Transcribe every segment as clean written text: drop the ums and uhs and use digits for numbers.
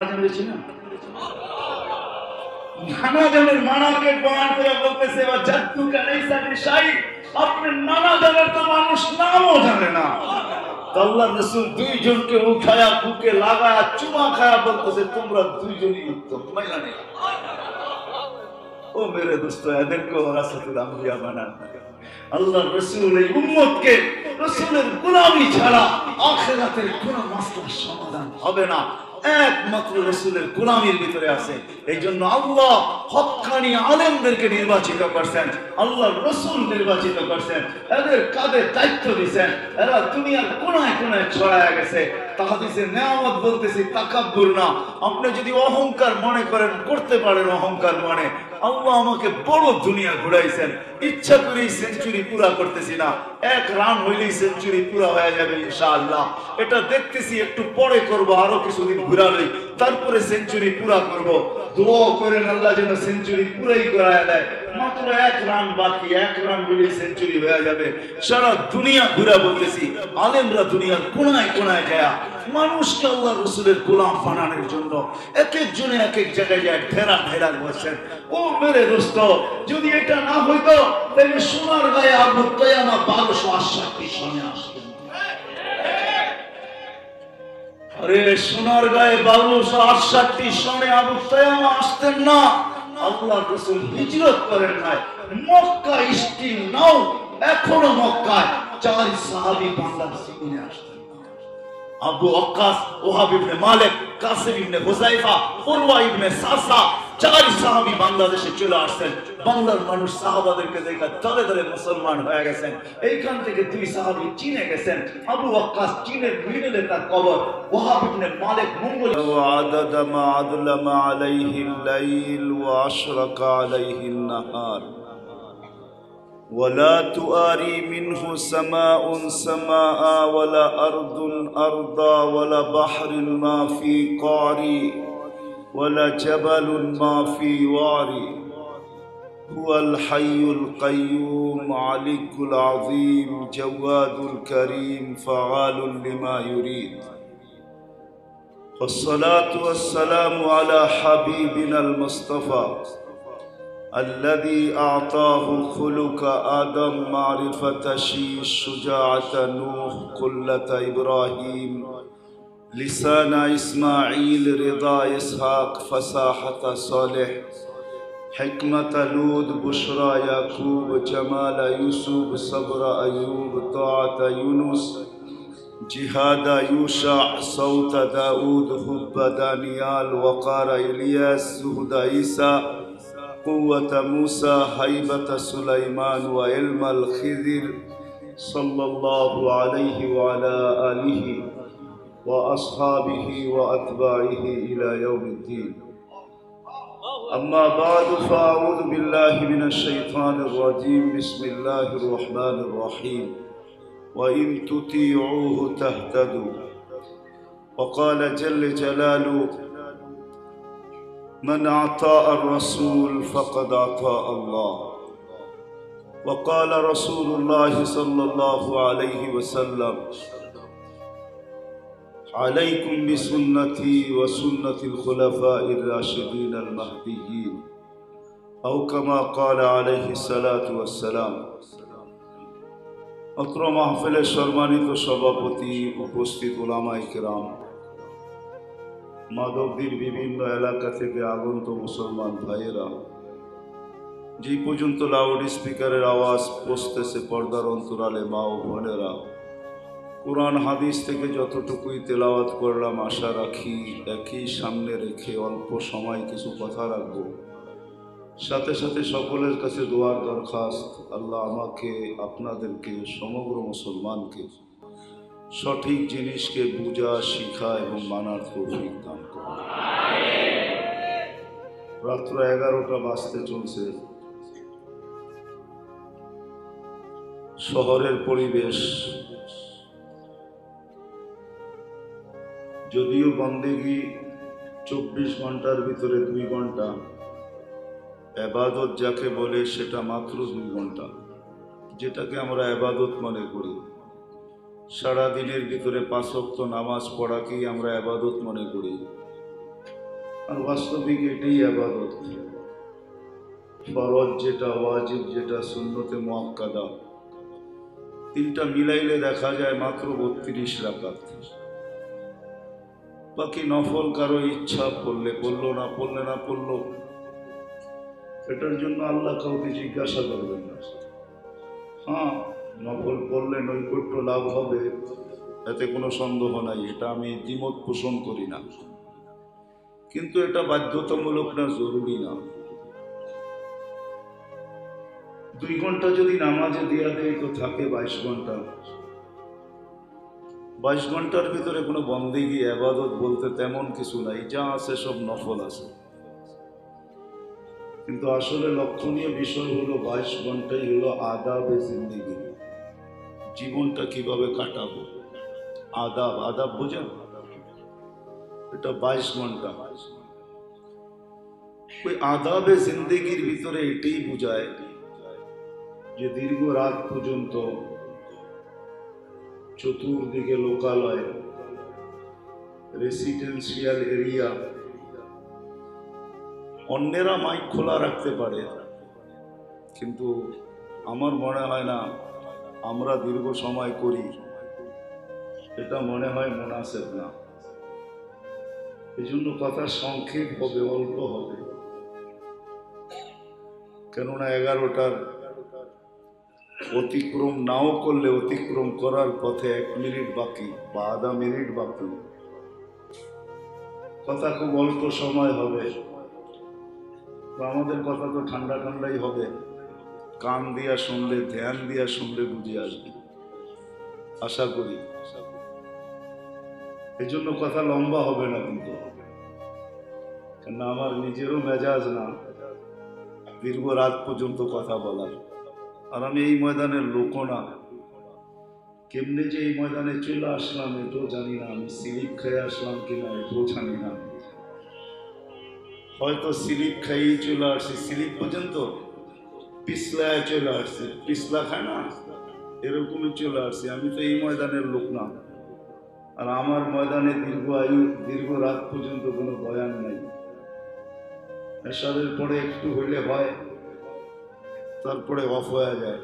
নানা জনের মানাকে প্রমাণ করে বলতেছে আপনার নানা জনের তো মানুষ নামও জানে না। আল্লাহ রাসূল দুইজনকে উঠায়া বুকে লাগায়া চুমা খায়া বলতেছে তোমরা দুইজনই উত্তম। ও মেরে দোস্ত, এদেরকে ওরাসাতুল আম্বিয়া বানান। আল্লাহ রাসূল এই উম্মতকে রাসূলের গোলামি ছাড়া আখিরাতের কোনো মাসলার সমাধান হবে না, একমাত্র রাসূলের গোলামির ভিতরে আছে। এই জন্য আল্লাহ হক্কানি আলেমদেরকে নির্বাচিত করছেন, আল্লাহ রাসূল নির্বাচিত করছেন, এদের কাঁধে দায়িত্ব দিয়েছেন। এরা দুনিয়ার কোনায় কোনায় ছড়ায় গেছে। তাহাদিসের নেয়ামত বলতেছি তাকাব্বুর না। আপনি যদি অহংকার মনে করেন, করতে পারেন অহংকার মনে, আল্লাহ আমাকে বড় দুনিয়া ঘুরাইছেন, ইচ্ছা করেই সেঞ্চুরি পুরা করতেছি না। এক রান হইলেই সেঞ্চুরি পুরা হয়ে যাবে ইনশাআল্লাহ। এটা দেখতেছি একটু পরে করব, আরো কিছুদিন ঘুরালেই তারপরে সেঞ্চুরি পুরা করব। দোয়া করেন আল্লাহ যেন সেঞ্চুরি পুরাই করায় দেয়। মাত্র এক রান বাকি, এক রান হইলেই সেঞ্চুরি হয়ে যাবে। সারা দুনিয়া ঘুরা বলতেছি, আলেমরা দুনিয়ার কোনায় কোনায় যায় মানুষকে আল্লাহ রাসূলের গোলাম বানানোর জন্য এক একজনে এক এক জায়গায় যায় ঢেরা ঢেরা বসছেন। ও মেরে দোস্ত, যদি এটা না হইতো তাহলে সোনার গায়ে আবু তায়ামা 1268 সনে আসতেন। আরে সোনার গায়ে 1268 সনে আবু তায়ামা আসতেন না। আল্লাহ রাসূল হিজরত করেন নাই, মক্কা স্টিল নাও এখনো মক্কায় 4 সাহাবী বাংলার জমিনে আসতেন। আবু ওয়াক্কাস, ওহাব ইবনে মালিক, কাসিম ইবনে হুযায়ফা, উরওয়া ইবনে সাসা, 4 সাহাবী বাংলাদেশে চলে আসছেন। বাংলার মানুষ সাহাবাদেরকে দেখে দলে দলে মুসলমান হয়ে গেছেন। এইখান থেকে 2 সাহাবী চীনে গেছেন। আবু ওয়াক্কাস চীনের মিডলে তার কবর, ওহাব ইবনে মালিক মঙ্গোল। وعدد ما أظلم عليه الليل وأشرق عليه النهار ولا تؤاري منه سماء سماء ولا أرض أرضا ولا بحر ما في قعري ولا جبل ما في وعري هو الحي القيوم عليك العظيم جواد الكريم فعال لما يريد والصلاة والسلام على حبيبنا المصطفى الذي أعطاه خلق آدم معرفة شيش شجاعة نوح قلة إبراهيم لسان إسماعيل رضا إسحاق فصاحة صالح حكمة لود بشرى يعقوب جمال يوسف صبر أيوب طاعة يونس جهاد يوشع صوت داود حب دانيال وقار إلياس زهد عيسى قوة موسى هيبة سليمان وعلم الخضر صلى الله عليه وعلى آله وأصحابه وأتباعه إلى يوم الدين أما بعد فأعوذ بالله من الشيطان الرجيم بسم الله الرحمن الرحيم وإن تطيعوه تهتدوا وقال جل جلاله من أطاع الرسول فقد أطاع الله وقال رسول الله صلى الله عليه وسلم عليكم بسنتي وسنة الخلفاء الراشدين المهديين أو كما قال عليه الصلاة والسلام অত্র মাহফিলের সম্মানিত সভাপতি, উপস্থিত উলামায়ে কেরাম, মাধবদীর বিভিন্ন এলাকা থেকে আগন্ত মুসলমান ভাইয়েরা, যে পর্যন্ত লাউড স্পিকারের আওয়াজ পৌঁছতেছে পর্দার অন্তরালে মা ও বোনেরা, কোরআন হাদিস থেকে যতটুকুই তেলাওয়াত করলাম আশা রাখি একই সামনে রেখে অল্প সময় কিছু কথা রাখবো। সাথে সাথে সকলের কাছে দোয়ার দরখাস্ত, আল্লাহ আমাকে, আপনাদেরকে, সমগ্র মুসলমানকে সঠিক জিনিসকে বুঝা, শিখা এবং মানার তৌফিক দান করুন। রাত্র 11টা বাজতে চলছে। শহরের পরিবেশ, যদিও বন্দেগী 24 ঘন্টার ভিতরে 2 ঘন্টা, ইবাদত যাকে বলে সেটা মাত্র 2 ঘন্টা, যেটাকে আমরা ইবাদত মনে করি। সারা দিনের ভিতরে 5 ওয়াক্ত নামাজ পড়াকেই আমরা ইবাদত মনে করি। আর বাস্তবিক এটাই ইবাদত। ফরজ যেটা, ওয়াজিব যেটা, সুন্নতে মুআক্কাদা, তিনটা মিলাইলে দেখা যায় মাত্র 32 রাকাত। বাকি নফল কারো ইচ্ছা পড়লে পড়লো, না পড়লে না পড়লো, এটার জন্য আল্লাহ কাউকে জিজ্ঞাসা করবেন না। হ্যাঁ, নফল পড়লে নৈকট্য লাভ হবে, এতে কোনো সন্দেহ নাই, এটা আমি দ্বিমত পোষণ করি না। কিন্তু এটা বাধ্যতামূলক না, জরুরি না। 2 ঘন্টা যদি নামাজে দিয়া দেয় তো থাকে 22 ঘন্টা। 22 ঘন্টার ভিতরে কোনো বন্দেগী ইবাদত বলতে তেমন কিছু নাই, যা আছে সব নফল আছে। কিন্তু আসলে লক্ষণীয় বিষয় হলো 22 ঘন্টাই হলো আদাবে জিন্দেগি, জীবনটা কিভাবে কাটাবো। আদাব, আদাব বোঝেন? এটা 22 ঘন্টা। ওই আদাবে জিন্দেগির ভিতরে এটাই বোঝায় যে দীর্ঘ রাত পর্যন্ত চতুর্দিকে লোকালয়, রেসিডেন্সিয়াল এরিয়া, অন্যেরা মাইক খোলা রাখতে পারে, কিন্তু আমার মনে হয় না আমরা দীর্ঘ সময় করি, এটা মনে হয় মুনাসেব না। এই জন্য কথা সংক্ষেপ হবে, অল্প হবে। কেননা 11টার অতিক্রম নাও করলে অতিক্রম করার পথে 1 মিনিট বাকি বা আধা মিনিট বাকি, কথা খুব অল্প সময় হবে। আমাদের কথা তো ঠান্ডা ঠান্ডাই হবে, কান দিয়া শুনলে, ধ্যান দিয়া শুনলে বুঝে আসবে, আশা করি। এই জন্য কথা লম্বা হবে না, কিন্তু কেন আমার নিজেরও মেজাজ না দীর্ঘ রাত পর্যন্ত কথা বলার। আর আমি এই ময়দানের লোকও না। কেমনে যে এই ময়দানে চলে আসলাম এটাও জানি না, আমি স্লিপ খেয়ে আসলাম কিনা এটাও জানি না। হয়তো স্লিপ খাইয়ে চলে আসছি, স্লিপ পর্যন্ত পিছলায় চলে আসছি, পিছলা খায় না, এরকমই চলে আসছি। আমি তো এই ময়দানের লোক না। আর আমার ময়দানে দীর্ঘ আয়ু, দীর্ঘ রাত পর্যন্ত কোনো বয়ান নাই। এশারের পরে একটু হইলে হয়, তারপরে অফ হয়ে যায়।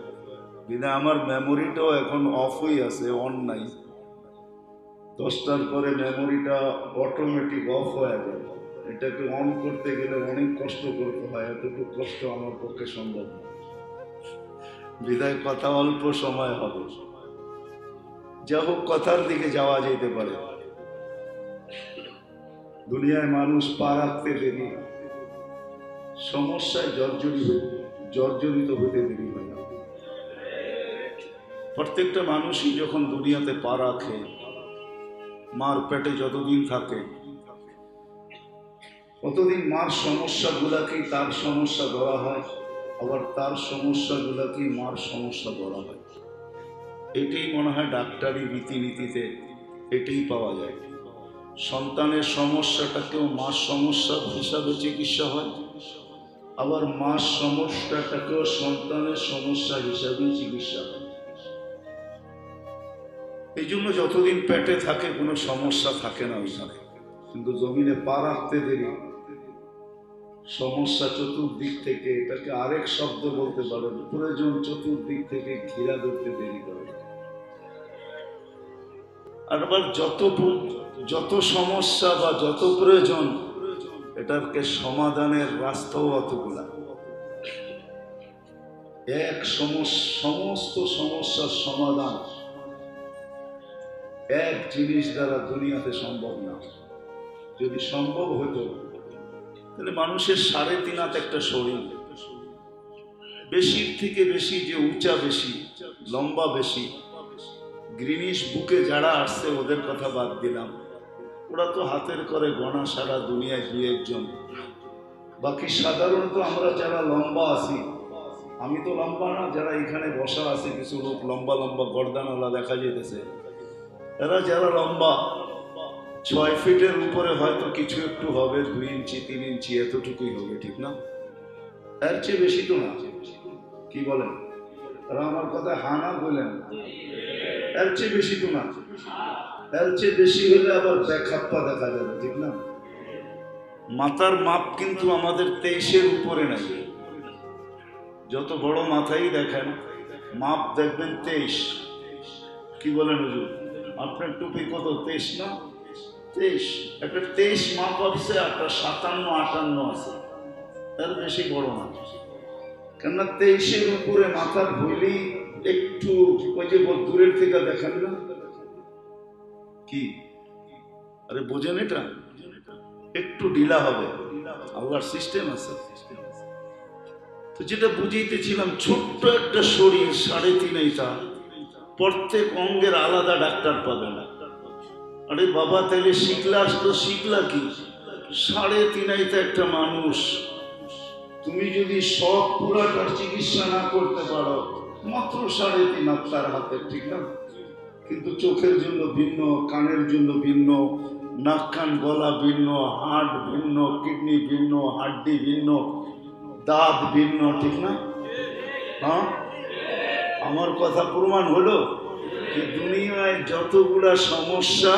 বিনা আমার মেমোরিটাও এখন অফই আছে, অন নাই। 10টার পরে মেমোরিটা অটোমেটিক অফ হয়ে যায়। এটাকে অন করতে গেলে অনেক কষ্ট করতে হয়, এতটুকু কষ্ট আমার পক্ষে সম্ভব না। বিদায় কথা অল্প সময় হবে, যা হোক কথার দিকে যাওয়া যেতে পারে। দুনিয়ায় মানুষ পা রাখতে দেরি, সমস্যায় জর্জরিত হতে দেরি হয় না। প্রত্যেকটা মানুষই যখন দুনিয়াতে পা রাখে, মার পেটে যতদিন থাকে ততদিন মার সমস্যাগুলাকেই তার সমস্যা ধরা হয়, আবার তার সমস্যাগুলাকেই মার সমস্যা ধরা হয়। এটাই মনে হয় ডাক্তারি রীতিনীতিতে এটাই পাওয়া যায়। সন্তানের সমস্যাটাকেও মার সমস্যা হিসাবে চিকিৎসা হয়, আবার মার সমস্যাটাকেও সন্তানের সমস্যা হিসাবেই চিকিৎসা হয়। এই জন্য যতদিন পেটে থাকে কোনো সমস্যা থাকে না ওইখানে, কিন্তু জমিনে পা রাখতে দেরি, সমস্যা চতুর্দিক থেকে, এটাকে আরেক শব্দ বলতে পারেন, প্রয়োজন চতুর্দিক থেকে ঘিরা ধরতে দেরি করে। আর আবার যত সমস্যা বা যত প্রয়োজন, এটাকে সমাধানের রাস্তাও অতগুলা। সমস্ত সমস্যার সমাধান এক জিনিস দ্বারা দুনিয়াতে সম্ভব না। যদি সম্ভব হতো তাহলে মানুষের 3.5 হাত একটা শরীর, বেশির থেকে বেশি যে উঁচা বেশি, লম্বা বেশি, গ্রিনিশ বুকে যারা আসছে ওদের কথা বাদ দিলাম, ওরা তো হাতের করে গোনা সারা দুনিয়ায় 2-1 জন। বাকি সাধারণত আমরা যারা লম্বা আছি, আমি তো লম্বা না, যারা এখানে বসা আছে কিছু লোক লম্বা লম্বা গর্দানওয়ালা দেখা যেতেছে, এরা যারা লম্বা 6 ফিটের উপরে হয়তো কিছু একটু হবে, 2 ইঞ্চি 3 ইঞ্চি এতটুকুই হবে, ঠিক না? এর চেয়ে বেশি তো না। কি বলেন? তারা আমার কথা হানা বলেন, এর চেয়ে বেশি তো না। এর চেয়ে বেশি হলে আবার ব্যাখাপ্পা দেখা যাবে, ঠিক না? মাথার মাপ কিন্তু আমাদের 23-এর উপরে নাই। যত বড় মাথাই দেখেন মাপ দেখবেন 23। কি বলেন হুজুর? আপনার টুপি কত? 23 না? 23। একটা 23 মাপ আছে, একটা 57-58 আছে, তার বেশি বড় না। কেননা 23-এর উপরে মাথার হইলেই একটু ওই যে দূরের থেকে দেখেন না কি, আরে বোঝেন এটা, একটু ঢিলা হবে। আল্লাহর সিস্টেম আছে। তো যেটা বুঝাইতেছিলাম, ছোট্ট একটা শরীর, 3.5 ইঞ্চি, প্রত্যেক অঙ্গের আলাদা ডাক্তার পাবে না। আরে বাবা, তাহলে শিখলা কি? 3.5 ইঞ্চি একটা মানুষ, তুমি যদি সব পুরাটার চিকিৎসা না করতে পারো, মাত্র 3.5 আপনার হাতে, ঠিক না? কিন্তু চোখের জন্য ভিন্ন, কানের জন্য ভিন্ন, নাক কান গলা ভিন্ন, হার্ট ভিন্ন, কিডনি ভিন্ন, হাড্ডি ভিন্ন, দাঁত ভিন্ন, ঠিক না? হ্যাঁ, আমার কথা প্রমাণ হলো যে দুনিয়ায় যতগুলা সমস্যা,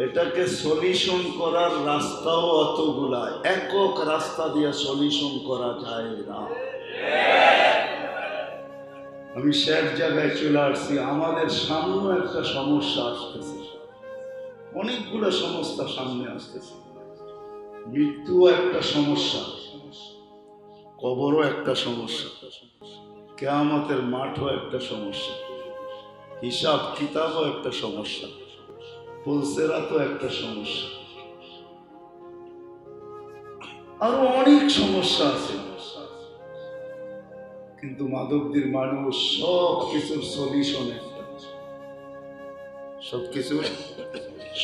এটাকে সলিউশন করার রাস্তাও অতগুলা, একক রাস্তা দিয়ে সলিউশন করা যায় না। আমি শেষ জায়গায় চলে আসছি। আমাদের সামনে একটা সমস্যা আসতেছে, অনেকগুলো সমস্যা সামনে আসতেছে। মৃত্যু একটা সমস্যা, কবরও একটা সমস্যা, কিয়ামতের মাঠও একটা সমস্যা, হিসাব কিতাবও একটা সমস্যা, পুলসেরাতও একটা সমস্যা, আরো অনেক সমস্যা আছে। কিন্তু মাধবদীর মানুষ সব কিছুর সলিউশন একটা, সব কিছুর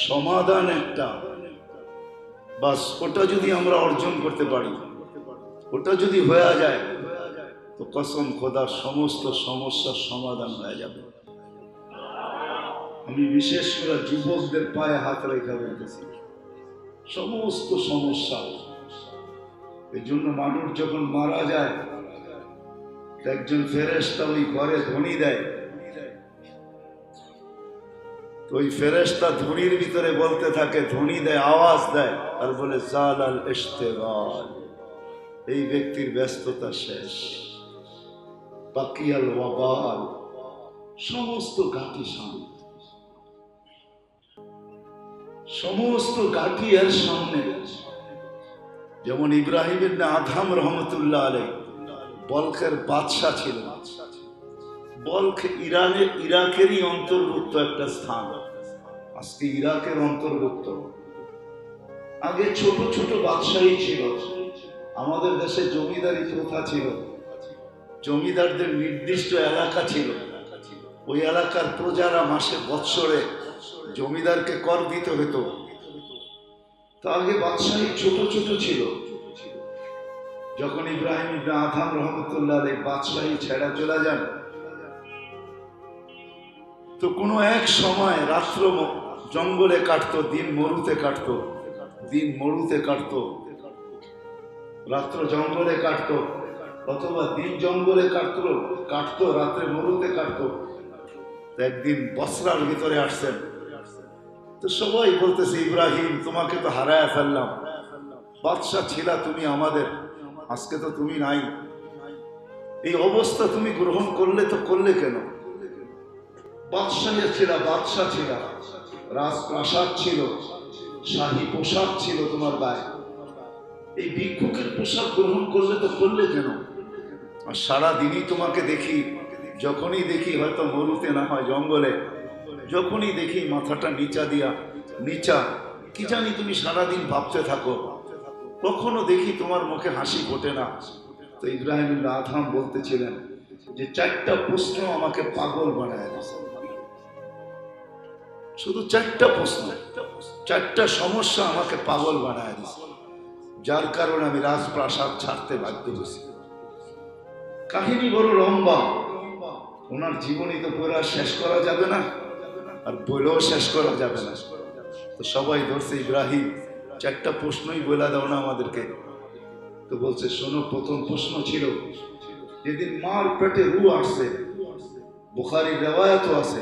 সমাধান একটা। বাস ওটা যদি আমরা অর্জন করতে পারি, ওটা যদি হয়ে যায়, তো কসম খোদার সমস্ত সমস্যার সমাধান হয়ে যাবে। আমি বিশেষ করে যুবকদের পায়ে হাত রেখে বলতেছি, সমস্ত সমস্যা। এই জন্য মানুষ যখন মারা যায়, একজন ফেরেশতা ওই ঘরে ধ্বনি দেয়, তো ওই ফেরেশতা ধ্বনির ভিতরে বলতে থাকে, ধ্বনি দেয়, আওয়াজ দেয়, আর বলে জালাল ইশতেগাল, এই ব্যক্তির ব্যস্ততা শেষ, বাকিয়াল ওয়াবাল, সমস্ত ঘাটি শান্ত, সমস্ত ঘাটি এর সামনে। যেমন ইব্রাহিম ইবনে আদহাম রহমতুল্লাহ আলাইহি বলখের বাদশা ছিল। বলখ ইরাকেরই অন্তর্ভুক্ত একটা স্থান, আজকে ইরাকের অন্তর্ভুক্ত। আগে ছোট ছোট বাদশাহী ছিল। আমাদের দেশে জমিদারি প্রথা ছিল, জমিদারদের নির্দিষ্ট এলাকা ছিল, ওই এলাকার প্রজারা মাসে বৎসরে জমিদারকে কর দিতে হতো। তো আগে বাদশাহী ছোট ছোট ছিল। যখন ইব্রাহিম ইবনে আদহাম রহমতুল্লাহ আলাইহি বাদশাহী ছেড়া চলে যান, তো কোনো এক সময় রাত্র জঙ্গলে কাটতো, দিন মরুতে কাটতো, দিন মরুতে কাটতো, রাত্র জঙ্গলে কাটতো, অথবা দিন জঙ্গলে কাটতো, রাত্রে মরুতে কাটতো। একদিন বসরার ভিতরে আসছেন, তো সবাই বলতেছে, ইব্রাহিম তোমাকে তো হারায় ফেললাম, বাদশাহ ছিলা তুমি আমাদের, আজকে তো তুমি নাই, এই অবস্থা তুমি গ্রহণ করলে তো করলে কেন? বাদশাহ ছিল, রাজপ্রাসাদ ছিল, শাহী পোশাক ছিল তোমার গায়ে, এই ভিক্ষুকের পোশাক গ্রহণ করলে তো করলে কেন? আর সারাদিনই তোমাকে দেখি, যখনই দেখি, হয়তো মরুতে না হয় জঙ্গলে, যখনই দেখি মাথাটা নিচা, কি জানি তুমি সারাদিন ভাবতে থাকো, কখনো দেখি তোমার মুখে হাসি ফোটে না। তো ইব্রাহিম ইবনে আদহাম বলতেছিলেন যে 4টা প্রশ্ন আমাকে পাগল বানায় দিয়েছে, শুধু 4টা প্রশ্ন, 4টা সমস্যা আমাকে পাগল বানায় দিয়েছে, যার কারণে আমি রাজপ্রাসাদ ছাড়তে বাধ্য হয়েছি। কাহিনী বড় লম্বা, ওনার জীবনী তো পুরো শেষ করা যাবে না, আর বইলেও শেষ করা যাবে না। তো সবাই ধরছে, ইব্রাহিম 4টা প্রশ্নই বলে দাও না আমাদেরকে। তো বলছে, শোনো, প্রথম প্রশ্ন ছিল, যেদিন মার পেটে রু আসছে, বুখারীর রিওয়ায়াতও আছে,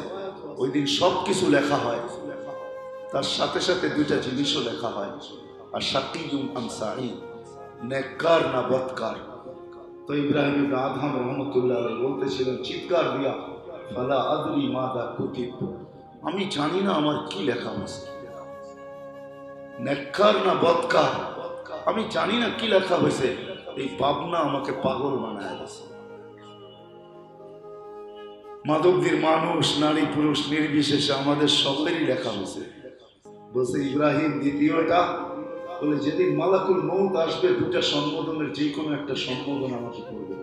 ওই দিন সব কিছু লেখা হয়, তার সাথে সাথে 2টা জিনিসও লেখা হয়। আর শাকিয়ুম আম সাঈদ, নেককার না বদকার। তো ইব্রাহিম ইবনে আদহাম রহমতুল্লাহ আলাইহি বলতেছিলেন চিৎকার দিয়া, ফালা আদরি মাযা কুতিব, আমি জানি না আমার কি লেখা হয়েছে। নেককার না বদকার, আমি জানি না কি লেখা হয়েছে। এই ভাবনা আমাকে পাগল বানায় দিয়েছে। মাধবদীর মানুষ, নারী পুরুষ নির্বিশেষে আমাদের সবারই লেখা হয়েছে। বলছে ইব্রাহিম দ্বিতীয়টা, বলে যেদিন মালাকুল মউত আসবে দুটা সম্বোধনের যে কোনো একটা সম্বোধন আমাকে করবে।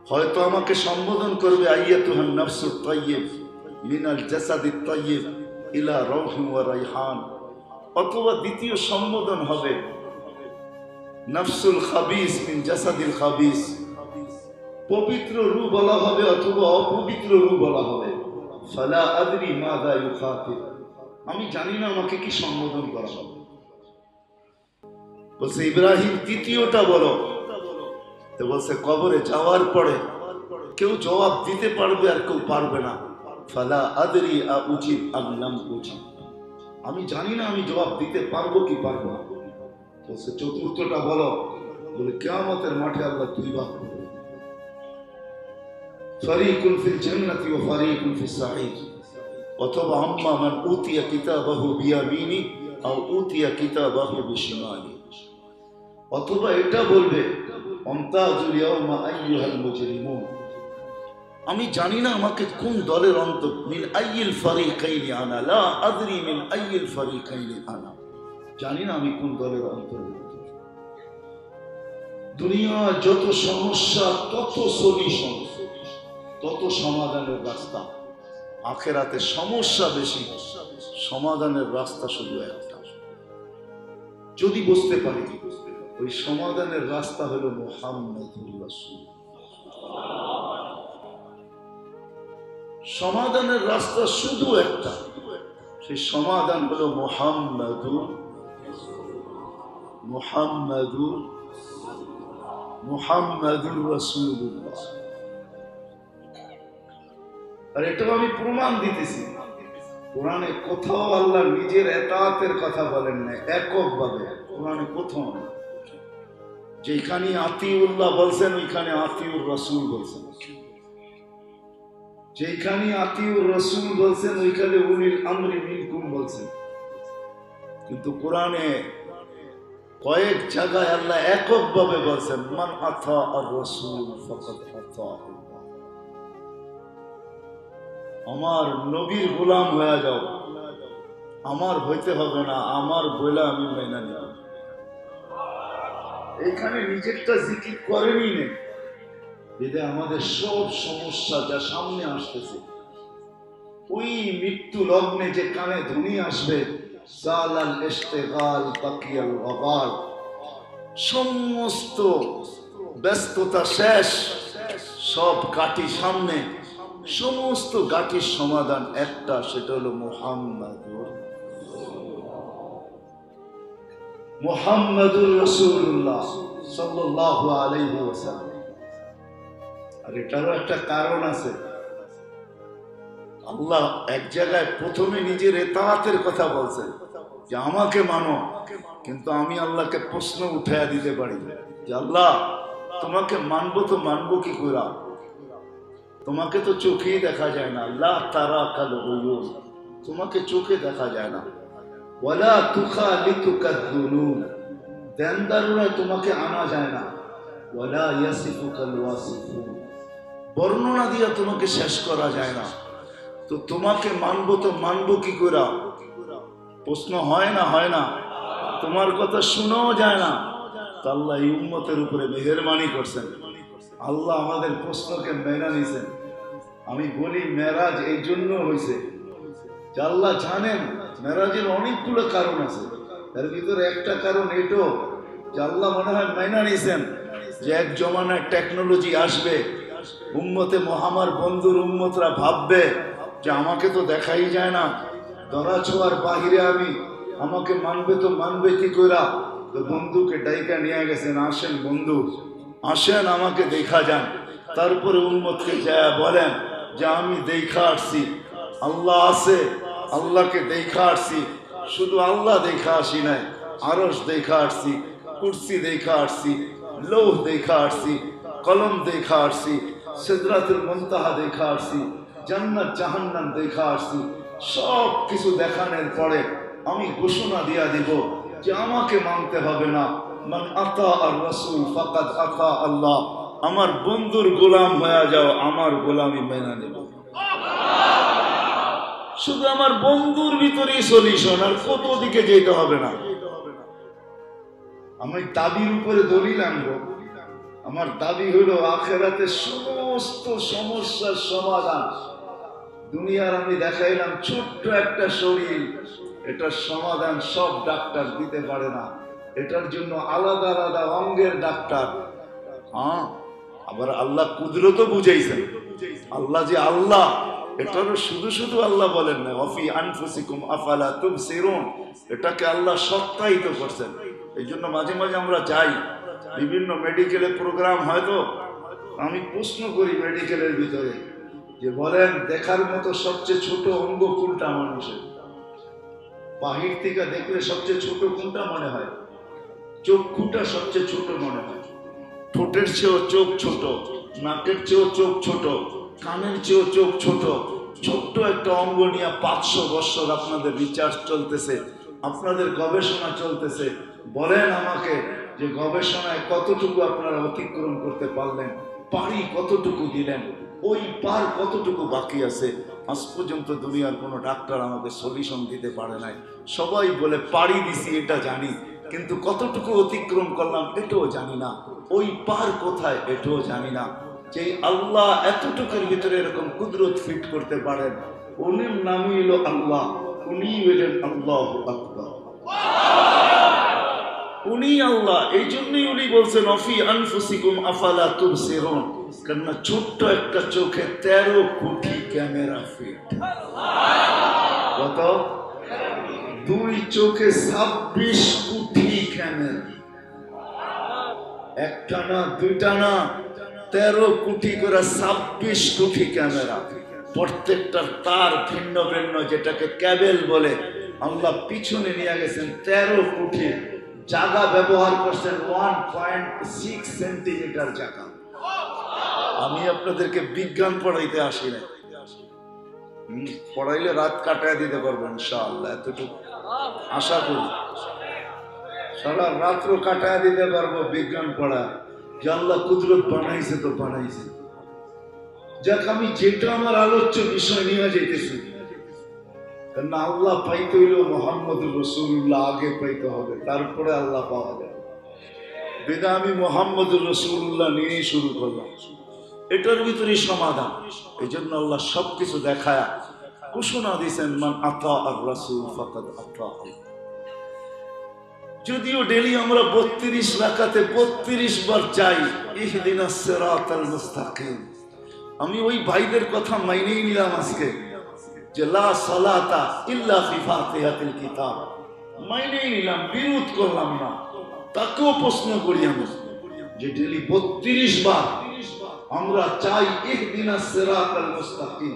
হয়তো আমাকে সম্বোধন করবে আইয়াতুহান নাফসুত তাইয়্যিব মিনাল জাসাদিত তাইয়্যিব ইলা রাউহিন ওয়া রাইহান, অথবা দ্বিতীয় সম্বোধন হবে নাফসুল খাবিস মিন জাসাদিল খাবিস, পবিত্র রূহ বলা হবে অথবা অপবিত্র রূহ বলা হবে। ফালা আদরি মাযা ইউখাতিব, আমি জানি না আমাকে কি সম্বোধন করা হবে। বলছে ইব্রাহিম তৃতীয়টা বলো। তো বলছে কবরে যাওয়ার পরে কেউ জবাব দিতে পারবে আর কেউ পারবে না। ফালা আদরি আ উজিব আম লাম উজিব, আমি জানি না আমি জবাব দিতে পারবো কি পারবো না। বলছে চতুর্থটা বলো। বলে কিয়ামতের মাঠে আল্লাহ দুই ভাগ করবে, ফারিকুন ফিল জান্নাতি ওয়া ফারিকুন ফিস সাঈদ, অথবা আম্মা মান উতিয়া কিতাবাহু বিয়ামিনি আও উতিয়া কিতাবাহু বিশিমালি, অথবা এটা বলবে আমতাজুল ইয়াউমা আইয়ুহাল মুজরিমুন, আমি জানি না আমাকে কোন দলের অন্তর, মিন আইয়িল ফারিকাইনি আনা লা আদরি মিন আইয়িল ফারিকাইনি আনা, জানি না আমি কোন দলের অন্তর্ভুক্ত। দুনিয়া যত সমস্যা তত সলিউশন, তত সমাধানের রাস্তা। আখেরাতে সমস্যা বেশি, সমাধানের রাস্তা শুধু একটা। যদি বুঝতে পারি ওই সমাধানের রাস্তা হলো মুহাম্মাদুর রাসূল। সমাধানের রাস্তা শুধু একটা, সেই সমাধান হলো মুহাম্মাদুর রাসূলুল্লাহ। আর এটাও আমি প্রমাণ দিতেছি, কোরআনে কোথাও আল্লাহ নিজের এতাআতের কথা বলেন না এককভাবে, কোরআনে কোথাও না। যেখানে আতিউল্লাহ বলছেন ওইখানে আতিউর রাসূল বলছেন, যেখানে আতিউর রাসূল বলছেন ওইখানে উলিল আমরি মিনকুম বলছেন। কিন্তু কোরআনে কয়েক জায়গায় আল্লাহ এককভাবে বলছেন মান আতা আর রাসূল ফাকাদ আতা, আমার নবীর গোলাম হয়ে যাও, আমার হইতে হবে না, আমার বইলা আমি মেনে নিব। এখানে নিজেরটা জিকির করেনি নেই, যেটা আমাদের সব সমস্যা যা সামনে আসতেছে, ওই মৃত্যু লগ্নে যে কানে ধ্বনি আসবে সালাল ইশতিগাল বাকিয়াল ওয়াবাল, সমস্ত ব্যস্ততা শেষ, সব গাটি সামনে, সমস্ত গাটির সমাধান একটা, সেটা হলো মুহাম্মাদুর রাসূলুল্লাহ সাল্লাল্লাহু আলাইহি ওয়াসাল্লাম। আর এটারও একটা কারণ আছে। আল্লাহ এক জায়গায় প্রথমে নিজের এতাআতের কথা বলছেন যে আমাকে মানো, কিন্তু আমি আল্লাহকে প্রশ্ন উঠাইয়া দিতে পারি যে আল্লাহ তোমাকে মানবো তো মানবো কি করে, তোমাকে তো চোখেই দেখা যায় না। আল্লাহ তারা কাল গুয়ুব, তোমাকে চোখে দেখা যায় না। ওয়ালা তুখালিতুকা যুনুন, দেনদারুরা তোমাকে আনা যায় না। ওয়ালা ইয়াসিফুকাল ওয়াসিফুন, বর্ণনা দিয়ে তোমাকে শেষ করা যায় না। তো তোমাকে মানবো তো মানবো কি করে, প্রশ্ন হয় না, হয় না? তোমার কথা শোনাও যায় না। তো আল্লাহ এই উম্মতের উপরে মেহেরবানি করছেন, আল্লাহ আমাদের প্রশ্নকে মেনে নিছেন। আমি বলি মেরাজ এই জন্য হয়েছে যে আল্লাহ জানেন মেরাজের অনেকগুলো কারণ আছে, তার ভিতরে একটা কারণ এটাও যে আল্লাহ মনে হয় মেনে নিছেন যে এক জমানায় টেকনোলজি আসবে, উম্মতে মোহাম্মদ বন্ধুর উম্মতরা ভাববে যে আমাকে তো দেখাই যায় না, ধরা ছোঁয়ার বাহিরে আমি, আমাকে মানবে তো মানবে কি কইরা। তো বন্ধুকে ডাইকা নিয়ে গেছেন, আসেন বন্ধু আসেন আমাকে দেখা যান। তারপরে উম্মতকে যায় বলেন যে আমি দেখা আসছি, আল্লাহ আছে, আল্লাহকে দেখা আসছি। শুধু আল্লাহ দেখা আসি নাই, আরশ দেখা আসছি, কুরসি দেখা আসছি, লৌহ দেখা আসছি, কলম দেখা আসছি, সিদরাতুল মুনতাহা দেখা আসছি, জান্নাত জাহান্নাম দেখা আসছি। সব কিছু দেখানোর পরে আমি ঘোষণা দিয়া দিব যে আমাকে মানতে হবে না, মান আতা আর রাসূল ফাকাদ আতা আল্লাহ। আমার বন্ধুর গোলাম হয়ে যাও, আমার গোলামি মেনে নেব। শুধু আমার বন্ধুর ভিতরেই সলিউশন, আর কত দিকে যেতে হবে না। আমি দাবির উপরে দলিল আনবো। আমার দাবি হলো আখিরাতের সমস্ত সমস্যার সমাধান। দুনিয়ার আমি দেখাইলাম ছোট্ট একটা শরীর, এটার সমাধান সব ডাক্তার দিতে পারে না। এটার জন্য আলাদা আলাদা অঙ্গের ডাক্তার। হ্যাঁ, আবার আল্লাহ কুদরতও বুঝাইছেন। আল্লাহ যে আল্লাহ, এটারও শুধু শুধু আল্লাহ বলেন না, ওয়াফি আনফুসিকুম আফালা তুবসিরুন, এটাকে আল্লাহ সত্যায়িত করছেন। এই জন্য মাঝে মাঝে আমরা যাই, বিভিন্ন মেডিকেলের প্রোগ্রাম হয়তো আমি প্রশ্ন করি মেডিকেলের ভিতরে যে বলেন দেখার মতো সবচেয়ে ছোট অঙ্গ কোনটা মানুষের? বাহির থেকে দেখলে সবচেয়ে ছোট কোনটা মনে হয়? চক্ষুটা সবচেয়ে ছোট মনে হয়। ঠোঁটের চেয়েও চোখ ছোট, নাকের চেয়েও চোখ ছোট, কানের চেয়েও চোখ ছোট। ছোট্ট একটা অঙ্গ নিয়ে 500 বছর আপনাদের রিসার্চ চলতেছে, আপনাদের গবেষণা চলতেছে। বলেন আমাকে যে গবেষণায় কতটুকু আপনারা অতিক্রম করতে পারলেন, পারি কতটুকু দিলেন, ওই পার কতটুকু বাকি আছে? আজ পর্যন্ত দুনিয়ার কোনো ডাক্তার আমাকে সলিউশন দিতে পারে নাই। সবাই বলে পারি দিছি, এটা জানি, কিন্তু কতটুকু অতিক্রম করলাম এটাও জানি না, ওই পার কোথায় এটাও জানি না। যে আল্লাহ এতটুকুর ভিতরে এরকম কুদরত ফিট করতে পারেন, উনির নামই হলো আল্লাহ, উনি হলেন আল্লাহু আকবার। উনি আল্লাহ, এই জন্যই উনি বলছেন অফি আনফুসিকুম আফালা তুবসিরুন, কারণ ছোট্ট একটা চোখে 13 কোটি ক্যামেরা ফিট। কত? 2 চোখে 26 কোটি ক্যামেরা, একটা না দুইটা না, 13 কোটি করে 26 কোটি ক্যামেরা। প্রত্যেকটার তার ভিন্ন ভিন্ন, যেটাকে ক্যাবেল বলে। আল্লাহ পিছনে নিয়ে গেছেন 13 কোটি জায়গা ব্যবহার করছেন 1.6 সেন্টিমিটার জায়গা। আমি আপনাদেরকে বিজ্ঞান পড়াইতে আসি না, পড়াইলে রাত কাটায় দিতে পারবো ইনশাআল্লাহ, এতটুকু আশা করি। সারা রাত্র কাটায় দিতে পারবো বিজ্ঞান পড়া, যে আল্লাহ কুদরত বানাইছে তো বানাইছে। যাক, আমি যেটা আমার আলোচ্য বিষয় নিয়ে যেতেছি, কারণ আল্লাহ পাইতে হইল মুহাম্মদুর রাসূলুল্লাহ আগে পাইতে হবে, তারপরে আল্লাহ পাওয়া যাবে। বেদা আমি মুহাম্মদুর রাসূলুল্লাহ নিয়েই শুরু করলাম, এটার ভিতরে সমাধান। এই জন্য আল্লাহ সবকিছু দেখায় ঘোষণা দিয়েছেন, মান আতা আর রাসূল ফাকাদ আতা আল্লাহ। যদিও ডেলি আমরা 32 রাকাতে 32 বার চাই ইহদিনাস সিরাতাল মুস্তাকিম, আমি ওই ভাইদের কথা মাইনেই নিলাম আজকে, যে লা সালাতা ইল্লা ফি ফাতিহাতিল কিতাব, মাইনেই নিলাম, বিরোধ করলাম না। তাকেও প্রশ্ন করি আমি যে ডেলি 32 বার আমরা চাই ইহদিনাস সিরাতাল মুস্তাকিম,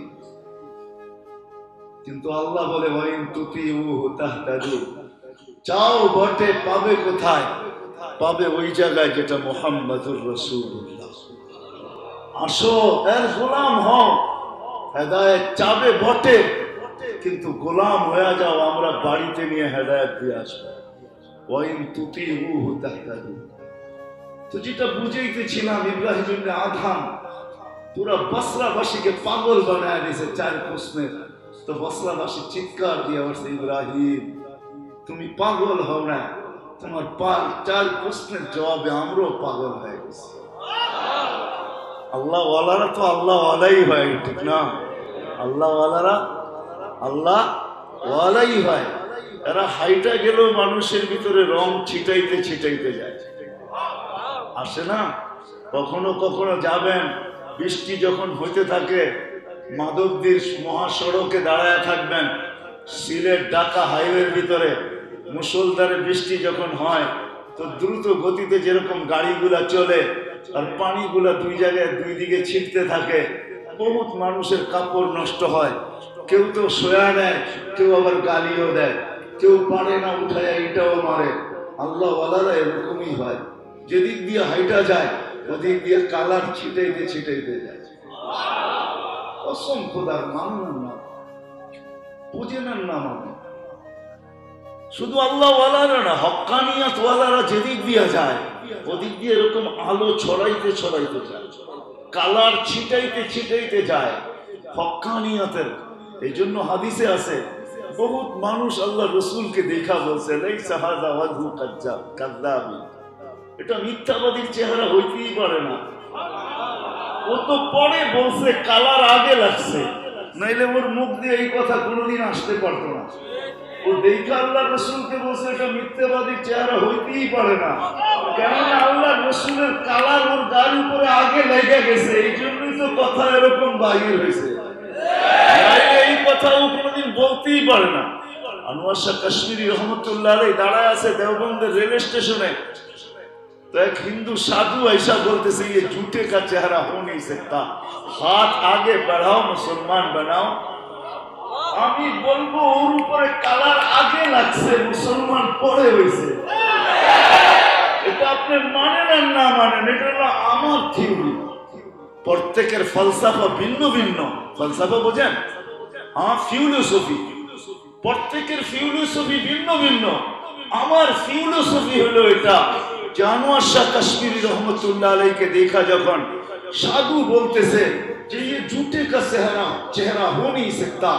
কিন্তু আল্লাহ বলে ওয়াইন তুতিউহু তাহতাদু, চাও বটে, পাবে কোথায়? পাবে ওই জায়গায় যেটা মুহাম্মদুর রাসূলুল্লাহ। আসো এর গোলাম হও, হেদায়েত চাবে বটে, কিন্তু গোলাম হয়ে যাও, আমরা বাড়িতে নিয়ে হেদায়েত দিয়ে আসবো। ওয়াইন তুতিউহু তাহতাদু। তো যেটা বুঝাইতেছিলাম, ইব্রাহিম ইবনে আদহাম পুরা বসরাবাসীকে পাগল বানায় দিয়েছে 4 প্রশ্নের। তো বসরাবাসী চিৎকার দিয়ে বলছে, ইব্রাহিম তুমি পাগল হও না, তোমার 4 প্রশ্নের জবাবে আমরাও পাগল হয়ে গেছি। আল্লাহ ওয়ালারা তো আল্লাহ ওয়ালাই হয়, ঠিক না? আল্লাহ ওয়ালারা আল্লাহ ওয়ালাই হয়। এরা হাইটা গেলেও মানুষের ভিতরে রং ছিটাইতে ছিটাইতে যায়, আসে না? কখনো কখনো যাবেন, বৃষ্টি যখন হইতে থাকে, মাধবদীর মহাসড়কে দাঁড়ায় থাকবেন, সিলেট ঢাকা হাইওয়ের ভিতরে মুষলধারে বৃষ্টি যখন হয়, তো দ্রুত গতিতে যেরকম গাড়িগুলা চলে আর পানিগুলা 2 জায়গায় 2 দিকে ছিটতে থাকে, বহুত মানুষের কাপড় নষ্ট হয়। কেউ তো সোয়া নেয়, কেউ আবার গালিও দেয়, কেউ পারে না উঠায় এটাও মারে। আল্লাহ ওয়ালারা এরকমই হয়, যেদিক দিয়ে হাইটা যায় ওদিক দিয়ে কালার ছিটাইতে ছিটাইতে যায়। কসম খোদার, মানুন না, বুঝেন না মানে। শুধু আল্লাহ ওয়ালারা না, হক্কানিয়াত ওয়ালারা যেদিক দিয়ে যায় ওদিক দিয়ে এরকম আলো ছড়াইতে ছড়াইতে যায়, কালার ছিটাইতে ছিটাইতে যায় হক্কানিয়াতের। এই জন্য হাদিসে আছে, বহুত মানুষ আল্লাহ রসুলকে দেখা বলছে লাইসা হাযা ওয়াজহু কাযযাবি, এটা মিথ্যাবাদীর চেহারা হইতেই পারে না। ও তো পরে বলছে, কালার আগে লাগছে, নাইলে ওর মুখ দিয়ে এই কথা কোনোদিন আসতে পারতো না। ও দেখা আল্লাহ রসুলকে বলছে এটা মিথ্যাবাদীর চেহারা হইতেই পারে না, কেননা আল্লাহ রসুলের কালার ওর গায়ের উপরে আগে লেগে গেছে, এই জন্যই তো কথা এরকম বাহির হয়েছে। এই কথা ও কোনোদিন বলতেই পারে না। আনোয়ার শাহ কাশ্মীরি রহমতুল্লাহ আলাইহি দাঁড়ায় আছে দেওবন্দের রেল স্টেশনে, तो एक हिंदू साधु ऐसा बोलते से ये झूठे का चेहरा हो नहीं सकता, हाथ आगे बढ़ाओ मुसलमान बनाओ। আমি বলবো ওর উপরে কালার আগে লাগছে, মুসলমান পরে হয়েছে। এটা আপনি মানেন না মানেন, এটা হলো আমার থিওরি। প্রত্যেকের ফলসফা ভিন্ন ভিন্ন। ফলসফা বোঝেন? হ্যাঁ, ফিলোসফি। প্রত্যেকের ফিলোসফি ভিন্ন ভিন্ন। আমার ফিলোসফি হলো এটা, আনোয়ার শাহ কাশ্মীরি রহমতুল্লাহ আলাইহি देखा যখন সাধু বলতেছে যে ये झूठे का चेहरा हो नहीं सकता,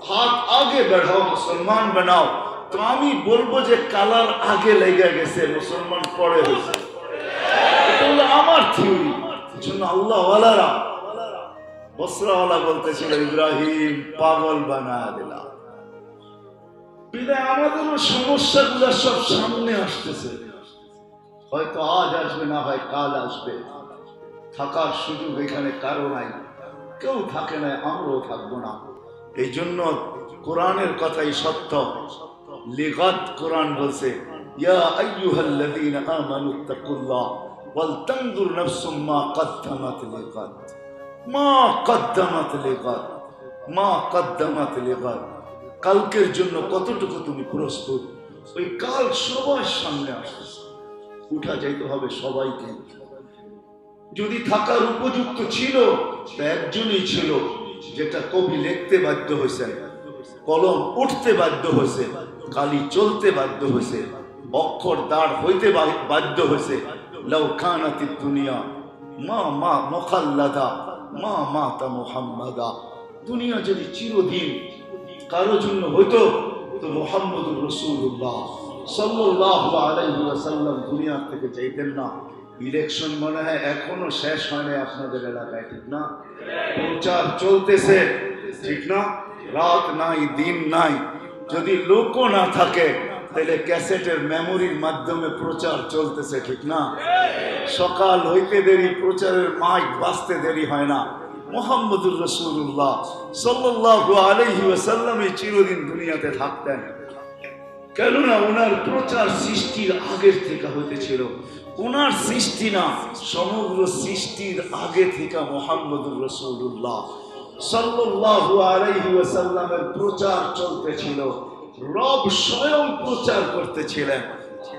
हाथ आगे बढ़ाओ मुसलमान बनाओ, तो আমি বলবো যে কালার আগে লেগে গেছে, মুসলমান পরে হয়েছে। এটা হলো আমার থিওরি। জন্য আল্লাহ ওয়ালারা, বসরা ওয়ালা বলতেছিল ইব্রাহিম পাগল বানায়া দিলা। বিদায় আমাদেরও সমস্যাগুলো সব সামনে আসতেছে, হয়তো আজ আসবে না হয় কাল আসবে। থাকার সুযোগ এখানে কারো নাই, কেউ থাকে না, আমরাও থাকবো না। এই জন্য কোরআনের কথাই সত্য। লিগাত কোরআন বলছে, ইয়া আইয়ুহাল্লাযীনা আমানুত্তাকুল্লাহ ওয়াল তানজুর নাফসুম মা কদ্দামাত লিগাত, মা কদ্দামাত লিগাত, মা কদ্দামাত লিগাত। কালকের জন্য কতটুকু তুমি প্রস্তুত? ওই কাল সবার সামনে আসছে, উঠা যাইতে হবে সবাইকে। যদি থাকার উপযুক্ত ছিল একজনই ছিল, যেটা কবি লিখতে বাধ্য হয়েছেন, কলম উঠতে বাধ্য হয়েছে, কালি চলতে বাধ্য হয়েছে, অক্ষর দাঁড় হইতে বাধ্য হয়েছে। লাউ কানাতিদ দুনিয়া মা মা মুখাল্লাদা মা মাতা মুহাম্মাদা। দুনিয়া যদি চিরদিন কারো জন্য হইতো তো মুহাম্মদুর রাসূলুল্লাহ সাল্লাল্লাহু আলাইহি ওয়াসাল্লাম দুনিয়া থেকে যাইতেন না। ইলেকশন মনে হয় এখনো শেষ হয় না আপনাদের এলাকায়, ঠিক না? প্রচার চলতেছে, ঠিক না? রাত নাই দিন নাই। যদি লোকও না থাকে তাহলে ক্যাসেটের মেমোরির মাধ্যমে প্রচার চলতেছে, ঠিক না? সকাল হইতে দেরি, প্রচারের মাইক বাজতে দেরি হয় না। মুহাম্মদুর রাসূলুল্লাহ সাল্লাল্লাহু আলাইহি ওয়াসাল্লাম চিরদিন দুনিয়াতে থাকতেন, কেননা ওনার প্রচার সৃষ্টির আগের থেকে হইতেছিল। ওনার সৃষ্টি না, সমগ্র সৃষ্টির আগে থেকে মুহাম্মদুর রাসূলুল্লাহ সাল্লাল্লাহু আলাইহি ওয়াসাল্লামের প্রচার চলতেছিল। রব স্বয়ং প্রচার করতেছিলেন।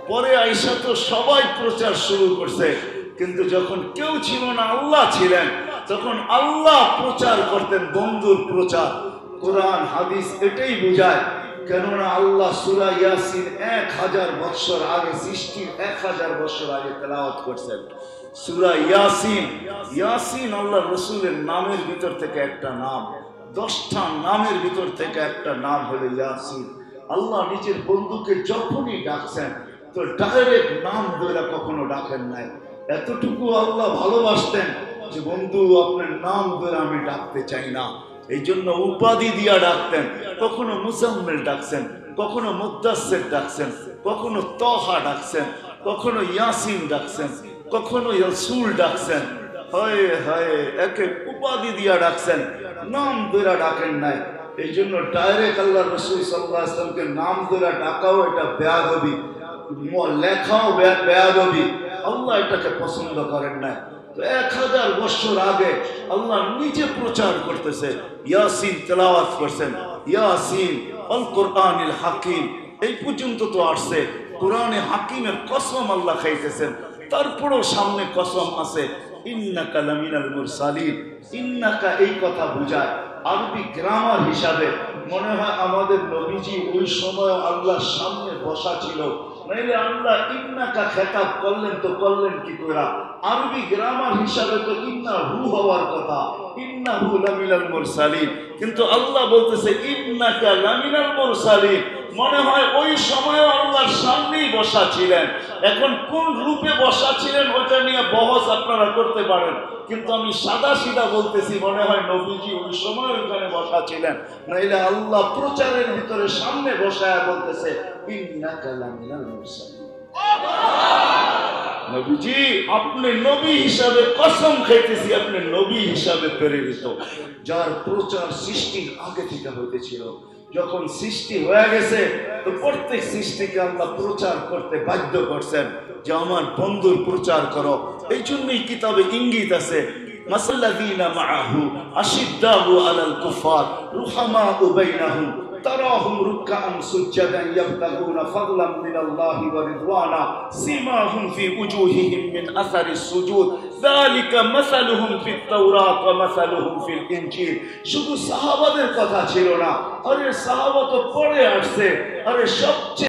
পরে আয়েশা তো সবাই প্রচার শুরু করছে, কিন্তু যখন কেউ ছিল না, আল্লাহ ছিলেন, তখন আল্লাহ প্রচার করতেন, বন্ধুর প্রচার। কোরআন হাদিস এটাই বোঝায়, কেননা আল্লাহ সূরা ইয়াসিন 1000 বছর আগে, সৃষ্টির 1000 বছর আগে তেলাওয়াত করছেন সূরা ইয়াসিন। ইয়াসিন আল্লাহ রসুলের নামের ভিতর থেকে একটা নাম, 10টা নামের ভিতর থেকে একটা নাম হলো ইয়াসিন। আল্লাহ নিজের বন্ধুকে যখনই ডাকছেন তো ডাইরেক্ট নাম ধরে কখনো ডাকেন নাই। এতটুকু আল্লাহ ভালোবাসতেন যে বন্ধু আপনার নাম ধরে আমি ডাকতে চাই না, এই জন্য উপাধি দিয়া ডাকতেন। কখনো মুজাম্মিল ডাকছেন, কখনো মুদ্দাসসির ডাকছেন, কখনো তহা ডাকছেন, কখনো ইয়াসিন ডাকছেন, কখনো রাসূল ডাকছেন। হায় হায়, এক এক উপাধি দিয়া ডাকছেন, নাম ধরে ডাকেন নাই। এই জন্য ডাইরেক্ট আল্লাহ রসুল সাল্লাল্লাহু আলাইহি ওয়াসাল্লামকে নাম ধরে ডাকাও এটা বেয়াদবি, লেখাও বেয়াদবি। আল্লাহ এটাকে পছন্দ করেন নাই। 1000 বছর আগে আল্লাহ নিজে প্রচার করতেছে, ইয়াসিন তেলাওয়াত করছেন, ইয়াসিন আল কোরআনিল হাকিম, এই পর্যন্ত তো আসছে। কোরআনে হাকিমের কসম আল্লাহ খাইতেছেন, তারপরও সামনে কসম আছে, ইন্নাকা লামিনাল মুরসালিন। ইন্নাকা এই কথা বোঝায় আরবি গ্রামার হিসাবে মনে হয় আমাদের নবীজি ওই সময় আল্লাহর সামনে বসা ছিল, নাইলে আল্লাহ ইন্নাকা খেতাব করলেন তো করলেন কি করে? আরবি গ্রামার হিসাবে তো ইন্নাহু হওয়ার কথা, ইন্নাহু লামিনাল মুরসালিন, কিন্তু আল্লাহ বলতেছে ইন্নাকা লামিনাল মুরসালিন। মনে হয় ওই সময় আল্লাহর সামনেই বসা ছিলেন। এখন কোন রূপে বসা ছিলেন ওটা নিয়ে বহস আপনারা করতে পারেন, কিন্তু আমি সাদা সিধা বলতেছি মনে হয় নবীজি ওই সময় ওইখানে বসা ছিলেন, নাইলে আল্লাহ প্রচারের ভিতরে সামনে বসায় বলতেছে ইন্নাকা লামিনাল মুরসালিন। নবীজি আপনি নবী হিসাবে কসম খাইতেছি, আপনি নবী হিসাবে প্রেরিত, যার প্রচার সৃষ্টির আগে থেকে হইতেছিল। যখন সৃষ্টি হয়ে গেছে তো প্রত্যেক সৃষ্টিকে আল্লাহ প্রচার করতে বাধ্য করছেন যে আমার বন্ধুর প্রচার করো। এই জন্যই কিতাবে ইঙ্গিত আছে, মাসাল্লাযীনা মাআহু আশিদ্দাউ আলাল কুফার রুহামাউ বাইনাহুম তারাহুম রুকআন সুজদান ইয়াবতাগুনা ফাদলান মিনাল্লাহি ওয়া রিদওয়ানা সীমাহুম ফি উজুহিহিম মিন আসারিস সুজুদ যালিকা মাসালুহুম ফিত তাওরাত ওয়া মাসালুহুম ফিল ইনজিল। শুধু সাহাবাদের কথা ছিল না, আরে সাহাবা তো পরে আসছে, আরে সবচেয়ে